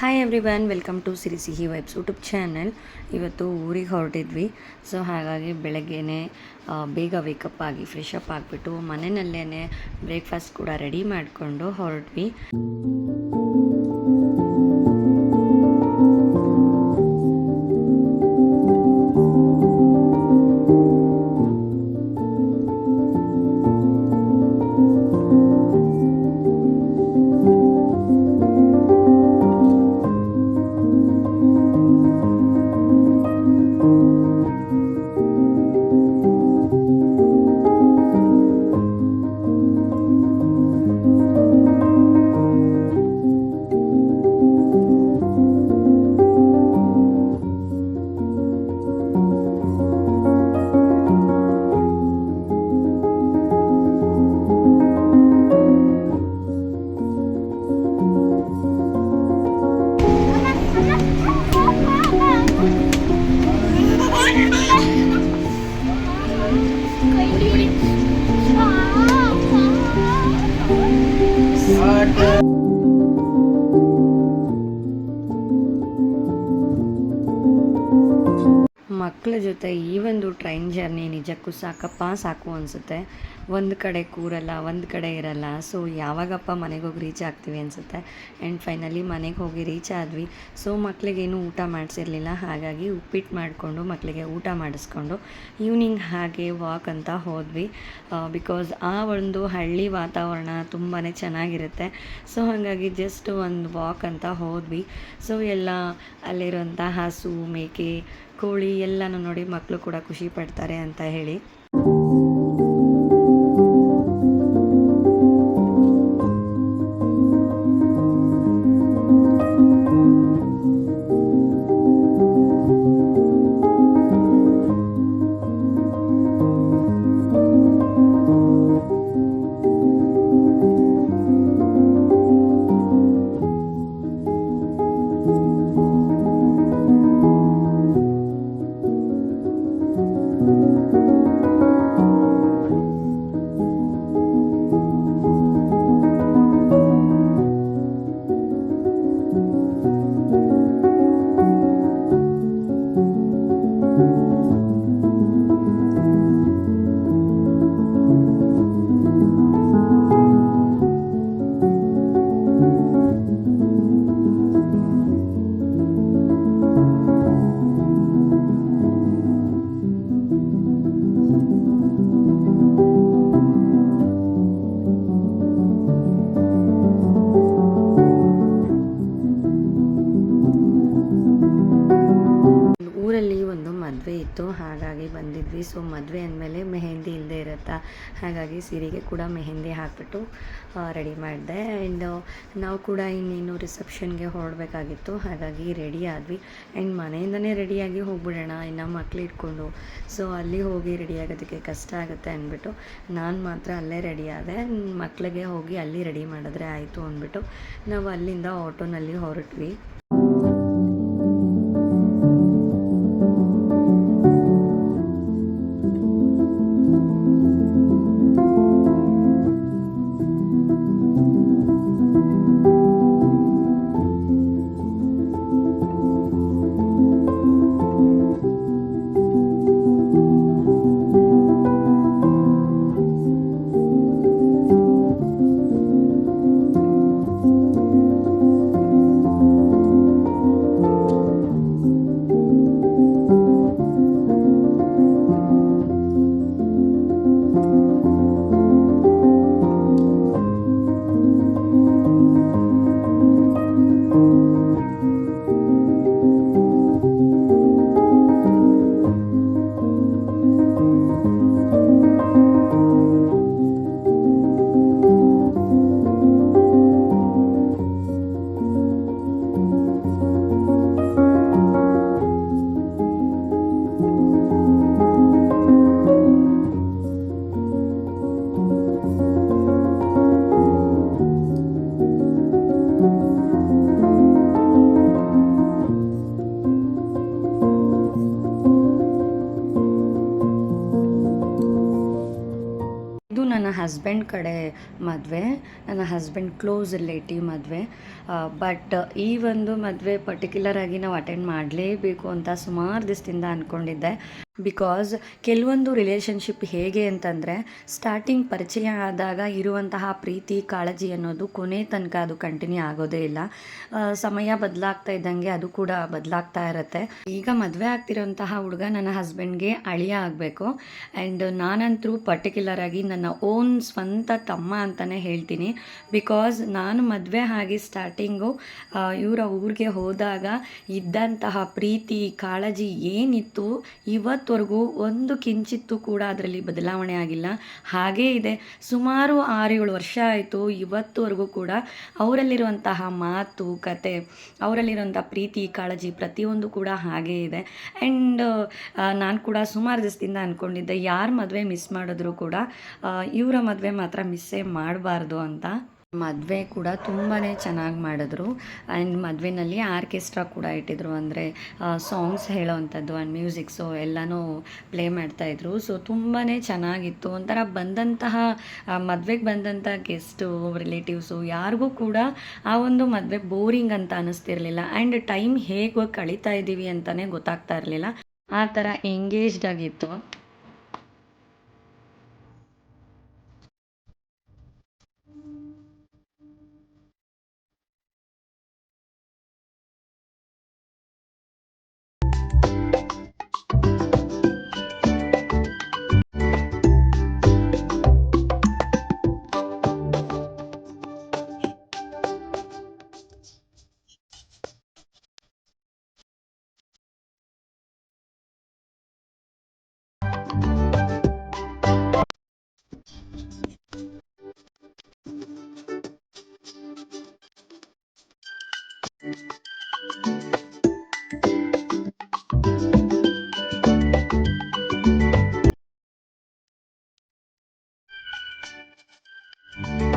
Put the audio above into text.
Hi everyone, welcome to ಸಿರಿ ಸಿಹಿ vibes YouTube channel. ಇವತ್ತು ಊರಿಗೆ ಹೊರಟಿದ್ವಿ. ಸೊ ಹಾಗಾಗಿ ಬೆಳಗ್ಗೆನೇ ಬೇಗ ವೇಕಪ್ ಆಗಿ ಫ್ರೆಶ್ ಅಪ್ ಆಗಿಬಿಟ್ಟು ಮನೆಯಲ್ಲೇ ಬ್ರೇಕ್ಫಾಸ್ಟ್ ಕೂಡ ರೆಡಿ ಮಾಡಿಕೊಂಡು ಹೊರಟ್ವಿ. ಮಕ್ಕಳ ಜೊತೆ ಈ ಒಂದು ಟ್ರೈನ್ ಜರ್ನಿ ನಿಜಕ್ಕೂ ಸಾಕು ಅನಿಸುತ್ತೆ. ಒಂದು ಕಡೆ ಕೂರಲ್ಲ, ಒಂದು ಕಡೆ ಇರಲ್ಲ. ಸೊ ಯಾವಾಗಪ್ಪ ಮನೆಗೆ ಹೋಗಿ ರೀಚ್ ಆಗ್ತೀವಿ ಅನಿಸುತ್ತೆ. ಆ್ಯಂಡ್ ಫೈನಲಿ ಮನೆಗೆ ಹೋಗಿ ರೀಚ್ ಆದ್ವಿ. ಸೊ ಮಕ್ಕಳಿಗೇನು ಊಟ ಮಾಡಿಸಿರಲಿಲ್ಲ, ಹಾಗಾಗಿ ಉಪ್ಪಿಟ್ಟು ಮಾಡಿಕೊಂಡು ಮಕ್ಕಳಿಗೆ ಊಟ ಮಾಡಿಸ್ಕೊಂಡು ಈವ್ನಿಂಗ್ ಹಾಗೆ ವಾಕ್ ಅಂತ ಹೋದ್ವಿ. ಬಿಕಾಸ್ ಆ ಒಂದು ಹಳ್ಳಿ ವಾತಾವರಣ ತುಂಬಾ ಚೆನ್ನಾಗಿರುತ್ತೆ. ಸೊ ಹಾಗಾಗಿ ಜಸ್ಟ್ ಒಂದು ವಾಕ್ ಅಂತ ಹೋದ್ವಿ. ಸೊ ಎಲ್ಲ ಅಲ್ಲಿರುವಂಥ ಹಸು, ಮೇಕೆ, ಕೋಳಿ ಎಲ್ಲನೂ ನೋಡಿ ಮಕ್ಕಳು ಕೂಡ ಖುಷಿ ಪಡ್ತಾರೆ ಅಂತ ಹೇಳಿ ಮದುವೆ ಇತ್ತು, ಹಾಗಾಗಿ ಬಂದಿದ್ವಿ. ಸೊ ಮದುವೆ ಅಂದಮೇಲೆ ಮೆಹಂದಿ ಇಲ್ಲದೆ ಇರುತ್ತಾ, ಹಾಗಾಗಿ ಸೀರೆಗೆ ಕೂಡ ಮೆಹಂದಿ ಹಾಕಿಬಿಟ್ಟು ರೆಡಿ ಮಾಡಿದೆ. ಆ್ಯಂಡ್ ನಾವು ಕೂಡ ಇನ್ನೇನು ರಿಸೆಪ್ಷನ್ಗೆ ಹೊರಡಬೇಕಾಗಿತ್ತು, ಹಾಗಾಗಿ ರೆಡಿ ಆದ್ವಿ. ಆ್ಯಂಡ್ ಮನೆಯಿಂದನೇ ರೆಡಿಯಾಗಿ ಹೋಗ್ಬಿಡೋಣ, ಇನ್ನು ಮಕ್ಳು ಇಟ್ಕೊಂಡು ಸೊ ಅಲ್ಲಿ ಹೋಗಿ ರೆಡಿ ಆಗೋದಕ್ಕೆ ಕಷ್ಟ ಆಗುತ್ತೆ ಅಂದ್ಬಿಟ್ಟು ನಾನು ಮಾತ್ರ ಅಲ್ಲೇ ರೆಡಿ ಆದೆ. ಮಕ್ಕಳಿಗೆ ಹೋಗಿ ಅಲ್ಲಿ ರೆಡಿ ಮಾಡಿದ್ರೆ ಆಯಿತು ಅಂದ್ಬಿಟ್ಟು ನಾವು ಅಲ್ಲಿಂದ ಆಟೋನಲ್ಲಿ ಹೊರಟ್ವಿ. ಹಸ್ಬೆಂಡ್ ಕಡೆ ಮದುವೆ, ನನ್ನ ಹಸ್ಬೆಂಡ್ ಕ್ಲೋಸ್ ರಿಲೇಟಿವ್ ಮದುವೆ. ಬಟ್ ಈ ಒಂದು ಮದುವೆ ಪರ್ಟಿಕ್ಯುಲರ್ ಆಗಿ ನಾವು ಅಟೆಂಡ್ ಮಾಡಲೇಬೇಕು ಅಂತ ಸುಮಾರು ದಿವಸದಿಂದ ಅಂದ್ಕೊಂಡಿದ್ದೆ. ಬಿಕಾಸ್ ಕೆಲವೊಂದು ರಿಲೇಷನ್ಶಿಪ್ ಹೇಗೆ ಅಂತಂದರೆ, ಸ್ಟಾರ್ಟಿಂಗ್ ಪರಿಚಯ ಆದಾಗ ಇರುವಂತಹ ಪ್ರೀತಿ ಕಾಳಜಿ ಅನ್ನೋದು ಕೊನೆ ತನಕ ಅದು ಕಂಟಿನ್ಯೂ ಆಗೋದೇ ಇಲ್ಲ. ಸಮಯ ಬದಲಾಗ್ತಾ ಇದ್ದಂಗೆ ಅದು ಕೂಡ ಬದಲಾಗ್ತಾ ಇರುತ್ತೆ. ಈಗ ಮದುವೆ ಆಗ್ತಿರೋಂತಹ ಹುಡುಗ ನನ್ನ ಹಸ್ಬೆಂಡ್ಗೆ ಅಳಿಯ ಆಗಬೇಕು. ಆ್ಯಂಡ್ ನಾನಂತರೂ ಪರ್ಟಿಕ್ಯುಲರ್ ಆಗಿ ನನ್ನ ಓನ್ ಸ್ವಂತ ತಮ್ಮ ಅಂತಲೇ ಹೇಳ್ತೀನಿ. ಬಿಕಾಸ್ ನಾನು ಮದುವೆ ಆಗಿ ಸ್ಟಾರ್ಟಿಂಗು ಇವರ ಊರಿಗೆ ಹೋದಾಗ ಇದ್ದಂತಹ ಪ್ರೀತಿ ಕಾಳಜಿ ಏನಿತ್ತು ಇವತ್ತವರೆಗೂ ಒಂದು ಕಿಂಚಿತ್ತೂ ಕೂಡ ಅದರಲ್ಲಿ ಬದಲಾವಣೆ ಆಗಿಲ್ಲ, ಹಾಗೇ ಇದೆ. ಸುಮಾರು 6-7 ವರ್ಷ ಆಯಿತು, ಇವತ್ತುವರೆಗೂ ಕೂಡ ಅವರಲ್ಲಿರುವಂತಹ ಮಾತು ಕತೆ, ಅವರಲ್ಲಿರುವಂಥ ಪ್ರೀತಿ ಕಾಳಜಿ ಪ್ರತಿಯೊಂದು ಕೂಡ ಹಾಗೇ ಇದೆ. ಆ್ಯಂಡ್ ನಾನು ಕೂಡ ಸುಮಾರು ದಿವಸದಿಂದ ಅಂದ್ಕೊಂಡಿದ್ದೆ, ಯಾರು ಮದುವೆ ಮಿಸ್ ಮಾಡಿದ್ರು ಕೂಡ ಇವರ ಮದುವೆ ಮಾತ್ರ ಮಿಸ್ಸೇ ಮಾಡಬಾರ್ದು ಅಂತ. ಮದುವೆ ಕೂಡ ತುಂಬಾ ಚೆನ್ನಾಗಿ ಮಾಡಿದ್ರು. ಆ್ಯಂಡ್ ಮದುವೆನಲ್ಲಿ ಆರ್ಕೆಸ್ಟ್ರಾ ಕೂಡ ಇಟ್ಟಿದ್ರು, ಅಂದರೆ ಸಾಂಗ್ಸ್ ಹೇಳೋವಂಥದ್ದು ಆ್ಯಂಡ್ ಮ್ಯೂಸಿಕ್ಸು ಎಲ್ಲನೂ ಪ್ಲೇ ಮಾಡ್ತಾಯಿದ್ರು. ಸೊ ತುಂಬಾ ಚೆನ್ನಾಗಿತ್ತು. ಒಂಥರ ಬಂದಂತಹ ಮದುವೆಗೆ ಬಂದಂಥ ಗೆಸ್ಟು ರಿಲೇಟಿವ್ಸು ಯಾರಿಗೂ ಕೂಡ ಆ ಒಂದು ಮದುವೆ ಬೋರಿಂಗ್ ಅಂತ ಅನ್ನಿಸ್ತಿರ್ಲಿಲ್ಲ. ಆ್ಯಂಡ್ ಟೈಮ್ ಹೇಗೆ ಕಳೀತಾ ಇದ್ದೀವಿ ಅಂತಲೇ ಗೊತ್ತಾಗ್ತಾ ಇರಲಿಲ್ಲ, ಆ ಥರ ಎಂಗೇಜ್ಡ್ ಆಗಿತ್ತು.